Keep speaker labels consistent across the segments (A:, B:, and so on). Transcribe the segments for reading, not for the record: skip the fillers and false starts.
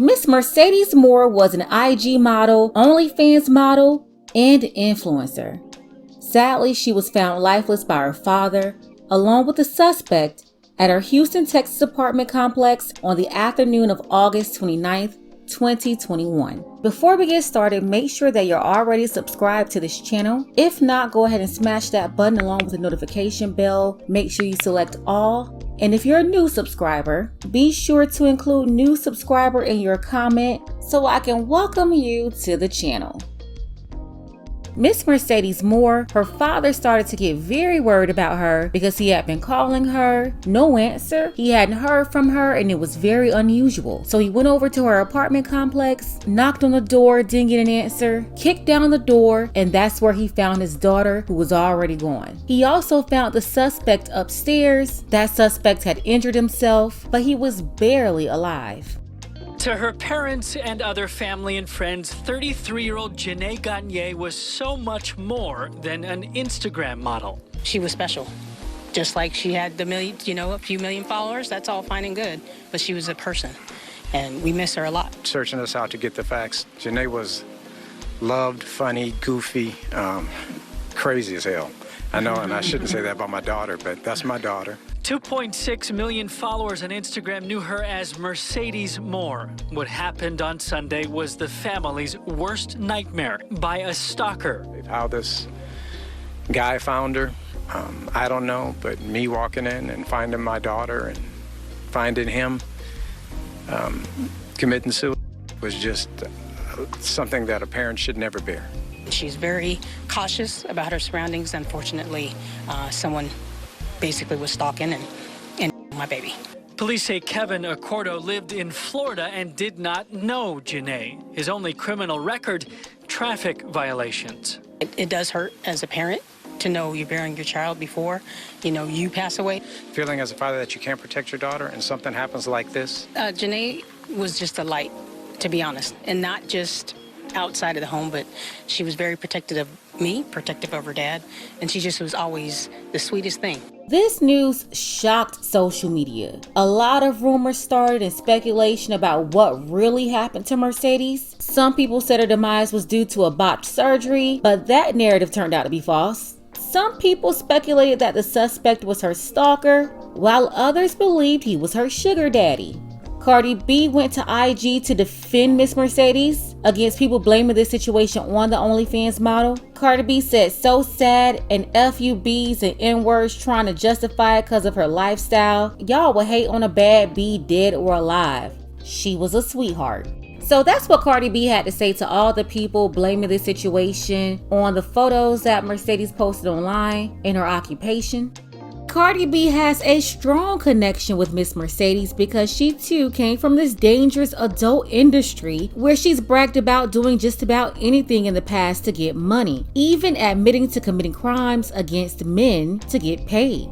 A: Miss Mercedes Morr was an IG model, OnlyFans model, and influencer. Sadly, she was found lifeless by her father, along with the suspect, at her Houston, Texas apartment complex on the afternoon of August 29th, 2021. Before we get started, make sure that you're already subscribed to this channel. If not, go ahead and smash that button along with the notification bell. Make sure you select all. And if you're a new subscriber, be sure to include new subscriber in your comment so I can welcome you to the channel. Miss Mercedes Morr, her father started to get very worried about her because he had been calling her, no answer. He hadn't heard from her and it was very unusual. So he went over to her apartment complex, knocked on the door, didn't get an answer, kicked down the door, and that's where he found his daughter, who was already gone. He also found the suspect upstairs. That suspect had injured himself, but he was barely alive.
B: To her parents and other family and friends, 33-year-old Janae Gagne was so much more than an Instagram model.
C: She was special. Just like she had a few million followers, that's all fine and good. But she was a person, and we miss her a lot.
D: Searching us out to get the facts. Janae was loved, funny, goofy, crazy as hell. I know, and I shouldn't say that about my daughter, but that's my daughter.
B: 2.6 million followers on Instagram knew her as Mercedes Morr. What happened on Sunday was the family's worst nightmare by a stalker.
D: How this guy found her, I don't know, but me walking in and finding my daughter and finding him committing suicide was just something that a parent should never bear.
C: She's very cautious about her surroundings. Unfortunately, someone basically was stalking and my baby.
B: Police say Kevin Accordo lived in Florida and did not know Janae. His only criminal record, traffic violations.
C: It does hurt as a parent to know you're bearing your child before, you pass away.
D: Feeling as a father that you can't protect your daughter and something happens like this?
C: Janae was just a light, to be honest, and not just outside of the home, but she was very protective of me, protective of her dad, and she just was always the sweetest thing.
A: This news shocked social media. A lot of rumors started and speculation about what really happened to Mercedes. Some people said her demise was due to a botched surgery, but that narrative turned out to be false. Some people speculated that the suspect was her stalker, while others believed he was her sugar daddy. Cardi B went to IG to defend Miss Mercedes against people blaming this situation on the OnlyFans model. Cardi B said, "So sad," and FUBs and N-words trying to justify it because of her lifestyle. Y'all would hate on a bad B dead or alive. She was a sweetheart. So that's what Cardi B had to say to all the people blaming this situation on the photos that Mercedes posted online in her occupation. Cardi B has a strong connection with Miss Mercedes because she too came from this dangerous adult industry where she's bragged about doing just about anything in the past to get money, even admitting to committing crimes against men to get paid.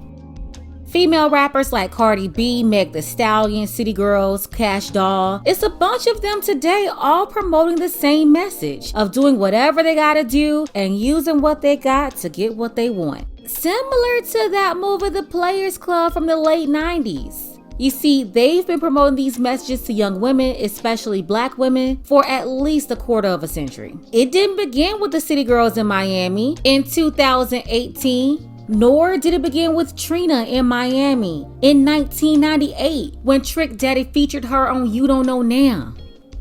A: Female rappers like Cardi B, Meg Thee Stallion, City Girls, Cash Doll, it's a bunch of them today all promoting the same message of doing whatever they gotta do and using what they got to get what they want. Similar to that movie The Players Club from the late 90s. You see, they've been promoting these messages to young women, especially black women, for at least a quarter of a century. It didn't begin with the City Girls in Miami in 2018, nor did it begin with Trina in Miami in 1998 when Trick Daddy featured her on You Don't Know Now.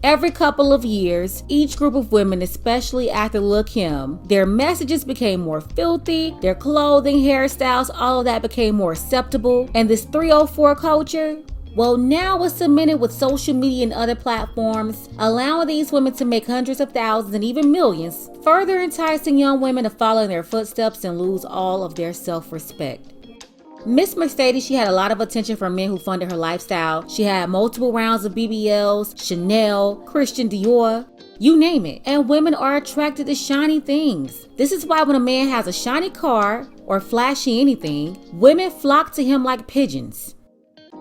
A: Every couple of years, each group of women, especially after Lil' Kim, their messages became more filthy, their clothing, hairstyles, all of that became more acceptable, and this 304 culture, well, now it's cemented with social media and other platforms, allowing these women to make hundreds of thousands and even millions, further enticing young women to follow in their footsteps and lose all of their self-respect. Miss Mercedes, she had a lot of attention from men who funded her lifestyle. She had multiple rounds of BBLs, Chanel, Christian Dior, you name it. And women are attracted to shiny things. This is why when a man has a shiny car or flashy anything, women flock to him like pigeons.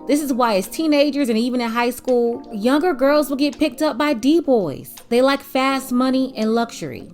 A: This is why as teenagers and even in high school, younger girls will get picked up by D-boys. They like fast money and luxury.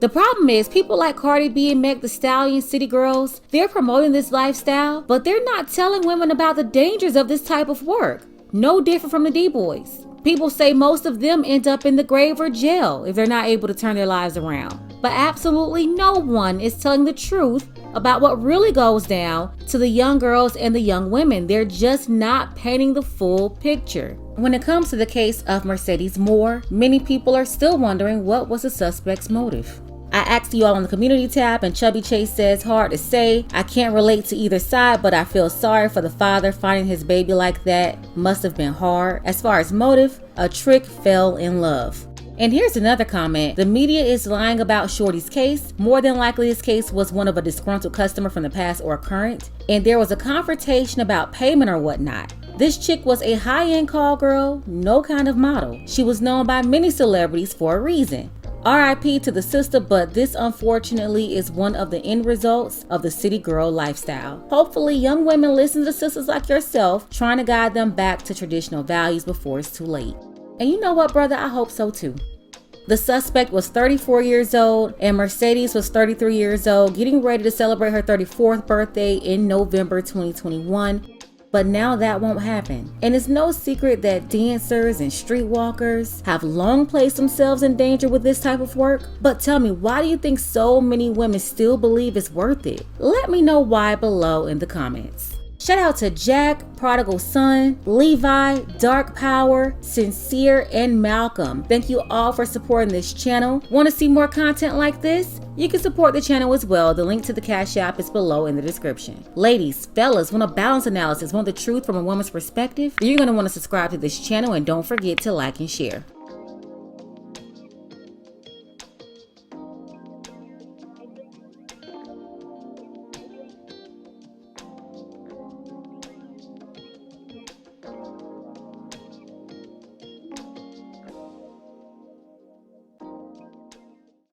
A: The problem is people like Cardi B and Meg Thee Stallion, City Girls, they're promoting this lifestyle, but they're not telling women about the dangers of this type of work. No different from the D-boys. People say most of them end up in the grave or jail if they're not able to turn their lives around. But absolutely no one is telling the truth about what really goes down to the young girls and the young women. They're just not painting the full picture. When it comes to the case of Mercedes Morr, many people are still wondering what was the suspect's motive. I asked you all on the community tab, and Chubby Chase says, hard to say. I can't relate to either side, but I feel sorry for the father. Finding his baby like that must have been hard. As far as motive, a trick, fell in love. And here's another comment. The media is lying about Shorty's case. More than likely this case was one of a disgruntled customer from the past or current, and there was a confrontation about payment or whatnot. This chick was a high-end call girl, no kind of model. She was known by many celebrities for a reason. RIP to the sister, but this unfortunately is one of the end results of the city girl lifestyle. Hopefully young women listen to sisters like yourself, trying to guide them back to traditional values before it's too late. And you know what, brother? I hope so too. The suspect was 34 years old and Mercedes was 33 years old, getting ready to celebrate her 34th birthday in November 2021. But now that won't happen. And it's no secret that dancers and streetwalkers have long placed themselves in danger with this type of work. But tell me, why do you think so many women still believe it's worth it? Let me know why below in the comments. Shout out to Jack, Prodigal Son, Levi, Dark Power, Sincere, and Malcolm. Thank you all for supporting this channel. Want to see more content like this? You can support the channel as well. The link to the Cash App is below in the description. Ladies, fellas, want a balance analysis, want the truth from a woman's perspective? You're going to want to subscribe to this channel, and don't forget to like and share.